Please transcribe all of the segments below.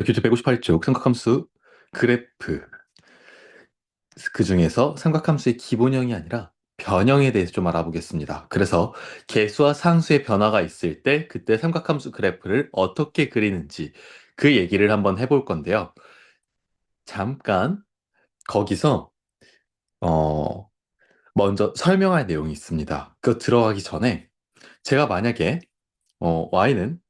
교재 158쪽 삼각함수 그래프 그 중에서 삼각함수의 기본형이 아니라 변형에 대해서 좀 알아보겠습니다. 그래서 개수와 상수의 변화가 있을 때 그때 삼각함수 그래프를 어떻게 그리는지 그 얘기를 한번 해볼 건데요. 잠깐 거기서 어, 먼저 설명할 내용이 있습니다. 그 들어가기 전에 제가 만약에 y는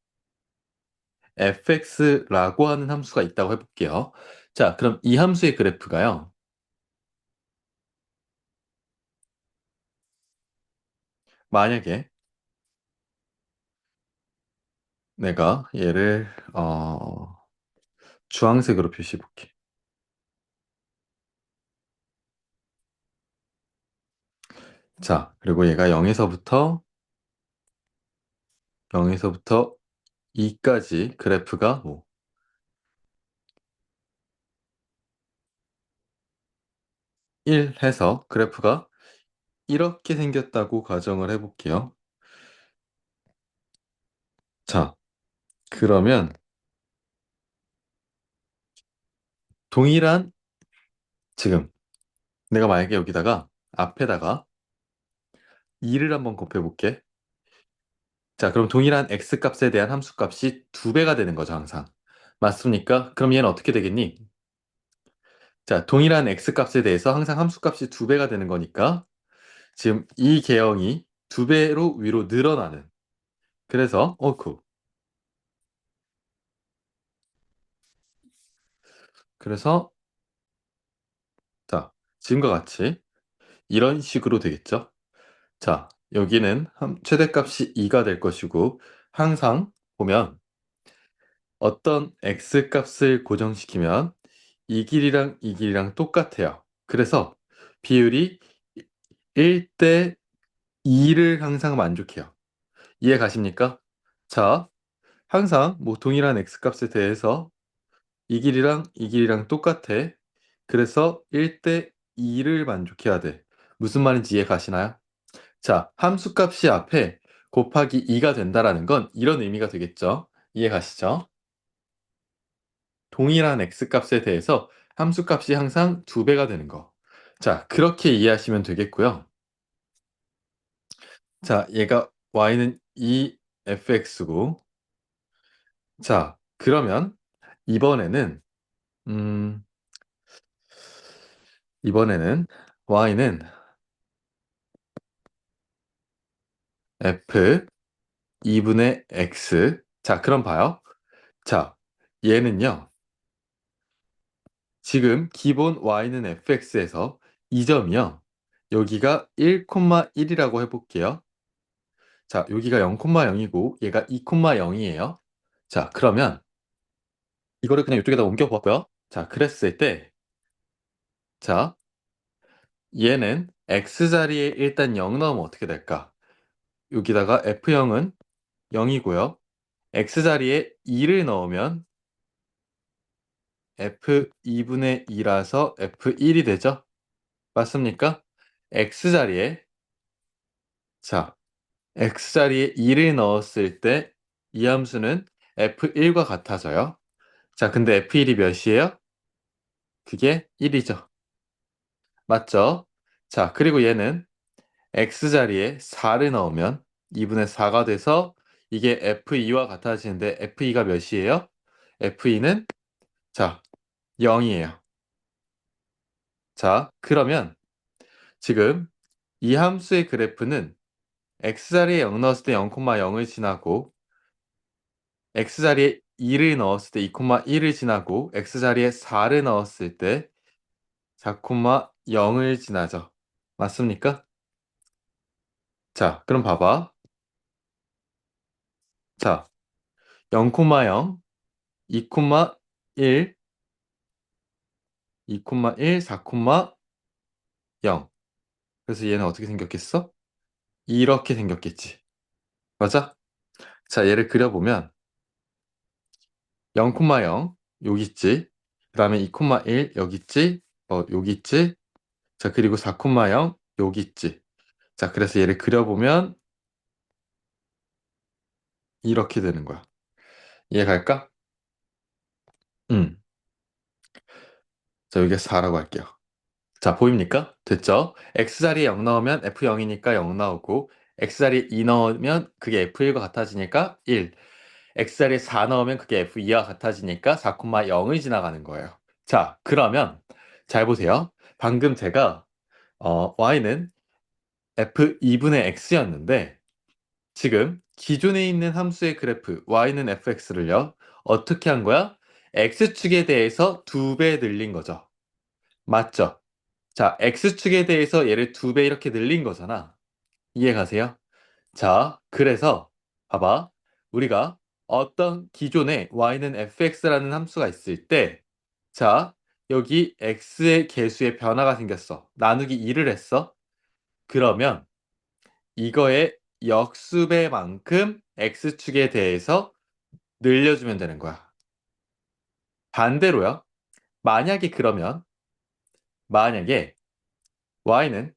fx라고 하는 함수가 있다고 해볼게요. 자, 그럼 이 함수의 그래프가요. 만약에 내가 얘를 주황색으로 표시해 볼게. 자, 그리고 얘가 0에서부터 2까지 그래프가 뭐 1 해서 그래프가 이렇게 생겼다고 가정을 해볼게요. 자, 그러면 동일한 지금 내가 만약에 여기다가 앞에다가 2를 한번 곱해 볼게. 자, 그럼 동일한 x 값에 대한 함수 값이 2배가 되는 거죠, 항상. 맞습니까? 그럼 얘는 어떻게 되겠니? 자, 동일한 x 값에 대해서 항상 함수 값이 2배가 되는 거니까 지금 이 개형이 2배로 위로 늘어나는. 그래서 어쿠. 그래서 자, 지금과 같이 이런 식으로 되겠죠. 자, 여기는 최대값이 2가 될 것이고 항상 보면 어떤 x 값을 고정시키면 이 길이랑 이 길이랑 똑같아요. 그래서 비율이 1대 2를 항상 만족해요. 이해 가십니까? 자, 항상 뭐 동일한 x 값에 대해서 이 길이랑 이 길이랑 똑같아. 그래서 1대 2를 만족해야 돼. 무슨 말인지 이해 가시나요? 자, 함수값이 앞에 곱하기 2가 된다라는 건 이런 의미가 되겠죠. 이해 가시죠? 동일한 x값에 대해서 함수값이 항상 2배가 되는 거. 자, 그렇게 이해하시면 되겠고요. 자, 얘가 y는 2fx고 자, 그러면 이번에는 음, 이번에는 y는 f 2분의 x. 자, 그럼 봐요. 자, 얘는요. 지금 기본 y는 fx에서 이 점이요. 여기가 1,1이라고 해볼게요. 자, 여기가 0,0이고 얘가 2,0이에요. 자, 그러면 이거를 그냥 이쪽에다 옮겨보고요. 자, 그랬을 때 자, 얘는 x자리에 일단 0 넣으면 어떻게 될까? 여기다가 f0은 0이고요. x자리에 2를 넣으면 f2분의 2라서 f1이 되죠? 맞습니까? x자리에 자, x자리에 2를 넣었을 때 이 함수는 f1과 같아져요. 자, 근데 f1이 몇이에요? 그게 1이죠. 맞죠? 자, 그리고 얘는 x자리에 4를 넣으면 2분의 4가 돼서 이게 f2와 같아지는데 f2가 몇이에요? f2는 자, 0이에요. 자, 그러면 지금 이 함수의 그래프는 x자리에 0 넣었을 때 0,0을 지나고 x자리에 2를 넣었을 때 2,1을 지나고 x자리에 4를 넣었을 때 4,0을 지나죠. 맞습니까? 자, 그럼 봐봐. 자, 0,0, 2,1, 2,1, 4,0. 그래서 얘는 어떻게 생겼겠어? 이렇게 생겼겠지. 맞아? 자, 얘를 그려보면 0,0 여기 있지. 그 다음에 2,1 여기 있지. 여기 있지. 자, 그리고 4,0 여기 있지. 자, 그래서 얘를 그려보면 이렇게 되는 거야. 이해 갈까? 음. 자, 여기가 4라고 할게요. 자, 보입니까? 됐죠? X자리에 0 넣으면 F0이니까 0 나오고, X자리에 2 넣으면 그게 F1과 같아지니까 1. X자리에 4 넣으면 그게 F2와 같아지니까 4,0을 지나가는 거예요. 자, 그러면 잘 보세요. 방금 제가 Y는 F2분의 X였는데 지금 기존에 있는 함수의 그래프 Y는 fx를요. 어떻게 한 거야? X축에 대해서 2배 늘린 거죠. 맞죠? 자, X축에 대해서 얘를 2배 이렇게 늘린 거잖아. 이해 가세요? 자, 그래서 봐봐. 우리가 어떤 기존에 y는 fx라는 함수가 있을 때 자, 여기 x의 개수의 변화가 생겼어. 나누기 2를 했어. 그러면 이거의 역수배만큼 x축에 대해서 늘려주면 되는 거야. 반대로요. 만약에 그러면 만약에 y는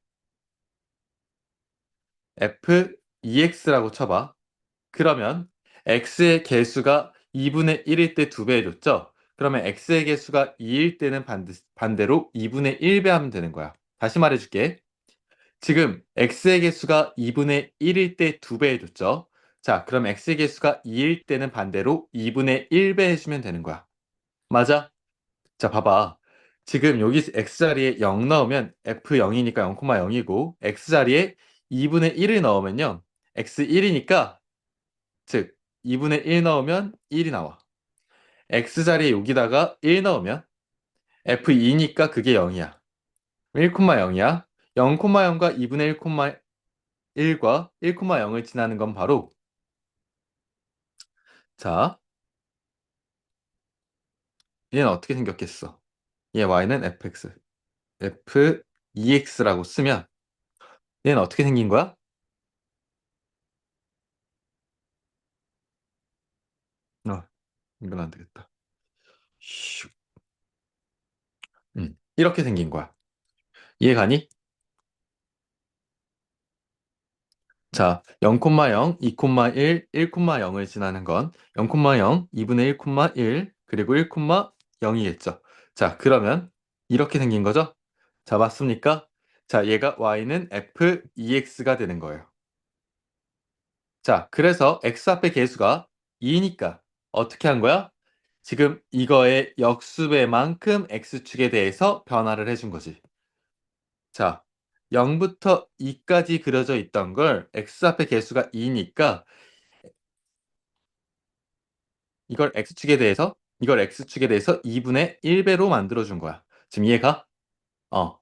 f2x라고 쳐봐. 그러면 x의 개수가 2분의 1일 때 2배 해줬죠? 그러면 x의 개수가 2일 때는 반대로 2분의 1배 하면 되는 거야. 다시 말해줄게. 지금 x의 개수가 2분의 1일 때 2배 해줬죠? 자, 그럼 x의 개수가 2일 때는 반대로 2분의 1배 해주면 되는 거야. 맞아? 자, 봐봐. 지금 여기 x자리에 0 넣으면 f0이니까 0,0이고 x자리에 2분의 1을 넣으면요. x1이니까 즉 2분의 1 넣으면 1이 나와. x자리에 여기다가 1 넣으면 f2니까 그게 0이야. 1,0이야. 0,0과 2분의 1,1과 1,0을 지나는 건 바로 자, 얘는 어떻게 생겼겠어? 얘 y는 fx, f2x라고 쓰면 얘는 어떻게 생긴 거야? 어, 이건 안 되겠다. 슉. 이렇게 생긴 거야. 이해가니? 자, 0,0, 2,1, 1,0을 지나는 건 0,0, 2분의 1,1, 그리고 1,0이겠죠. 자, 그러면 이렇게 생긴 거죠? 자, 맞습니까? 자, 얘가 y는 f2x가 되는 거예요. 자, 그래서 x 앞의 개수가 2니까 어떻게 한 거야? 지금 이거의 역수배만큼 x축에 대해서 변화를 해준 거지. 자, 0부터 2까지 그려져 있던 걸 x 앞의 개수가 2니까 이걸 x축에 대해서 2분의 1배로 만들어 준 거야. 지금 이해가? 어,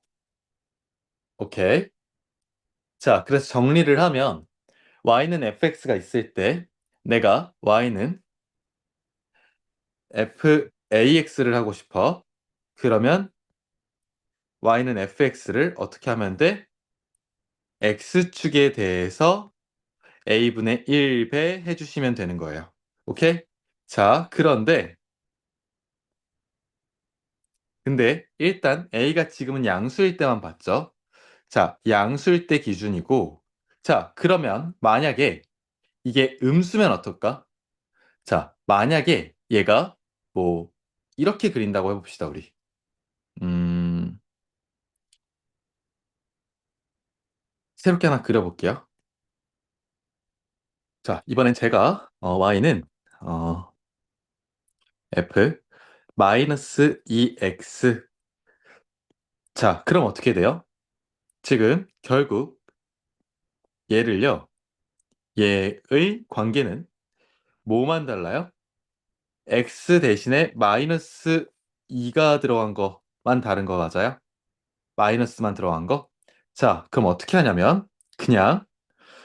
오케이. 자, 그래서 정리를 하면 y는 fx가 있을 때 내가 y는 fax를 하고 싶어. 그러면 y는 fx를 어떻게 하면 돼? x축에 대해서 a분의 1배 해주시면 되는 거예요. 오케이? 자, 근데 일단 a가 지금은 양수일 때만 봤죠? 자, 양수일 때 기준이고, 자, 그러면 만약에 이게 음수면 어떨까? 자, 만약에 얘가 뭐, 이렇게 그린다고 해봅시다, 우리. 음, 새롭게 하나 그려볼게요. 자, 이번엔 제가, y는, 어, f 마이너스 2x. 자, 그럼 어떻게 돼요? 지금 결국 얘를요, 얘의 관계는 뭐만 달라요? x 대신에 마이너스 2가 들어간 것만 다른 거 맞아요? 마이너스만 들어간 거? 자, 그럼 어떻게 하냐면 그냥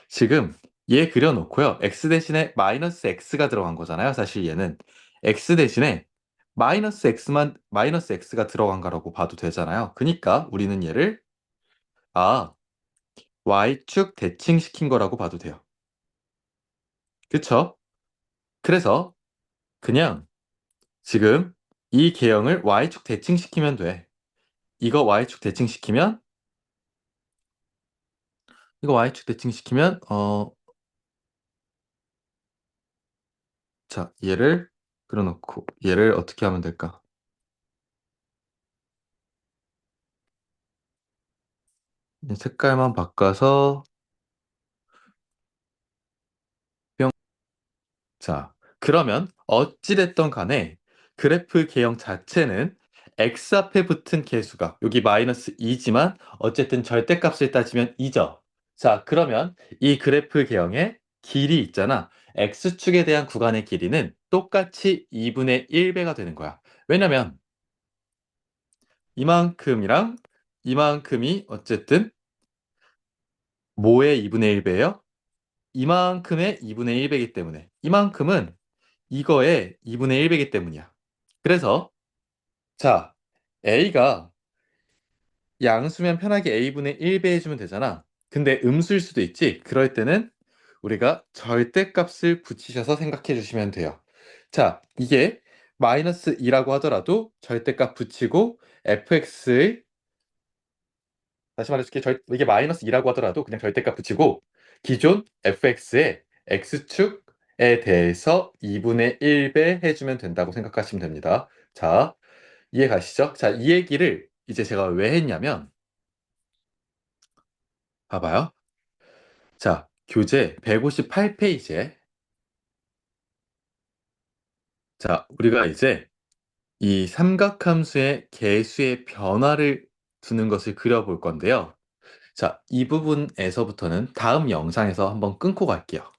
지금 얘 그려놓고요. x 대신에 마이너스 x가 들어간 거잖아요. 사실 얘는 x 대신에 마이너스 x가 들어간 거라고 봐도 되잖아요. 그러니까 우리는 얘를 아, y축 대칭시킨 거라고 봐도 돼요. 그쵸? 그래서 그냥 지금 이 계형을 y축 대칭시키면 돼. 이거 y축 대칭시키면 이거 y축 대칭시키면 자, 얘를 그려놓고 얘를 어떻게 하면 될까? 색깔만 바꿔서 뿅. 자, 그러면 어찌됐던 간에 그래프 개형 자체는 x 앞에 붙은 개수가 여기 마이너스 2지만 어쨌든 절대값을 따지면 2죠. 자, 그러면 이 그래프 개형의 길이 있잖아. x축에 대한 구간의 길이는 똑같이 2분의 1배가 되는 거야. 왜냐면 이만큼이랑 이만큼이 어쨌든 뭐의 2분의 1배예요? 이만큼의 2분의 1배이기 때문에 이만큼은 이거의 2분의 1배이기 때문이야. 그래서 자, A가 양수면 편하게 A분의 1배 해주면 되잖아. 근데 음수일 수도 있지. 그럴 때는 우리가 절대값을 붙이셔서 생각해 주시면 돼요. 자, 이게 마이너스 2라고 하더라도 절대값 붙이고 fx의 다시 말해줄게. 이게 마이너스 2라고 하더라도 그냥 절대값 붙이고 기존 fx의 x축에 대해서 2분의 1배 해주면 된다고 생각하시면 됩니다. 자, 이해 가시죠? 자, 이 얘기를 이제 제가 왜 했냐면 봐봐요. 자, 교재 158페이지에 자, 우리가 이제 이 삼각함수의 개수의 변화를 두는 것을 그려볼 건데요. 자, 이 부분에서부터는 다음 영상에서 한번 끊고 갈게요.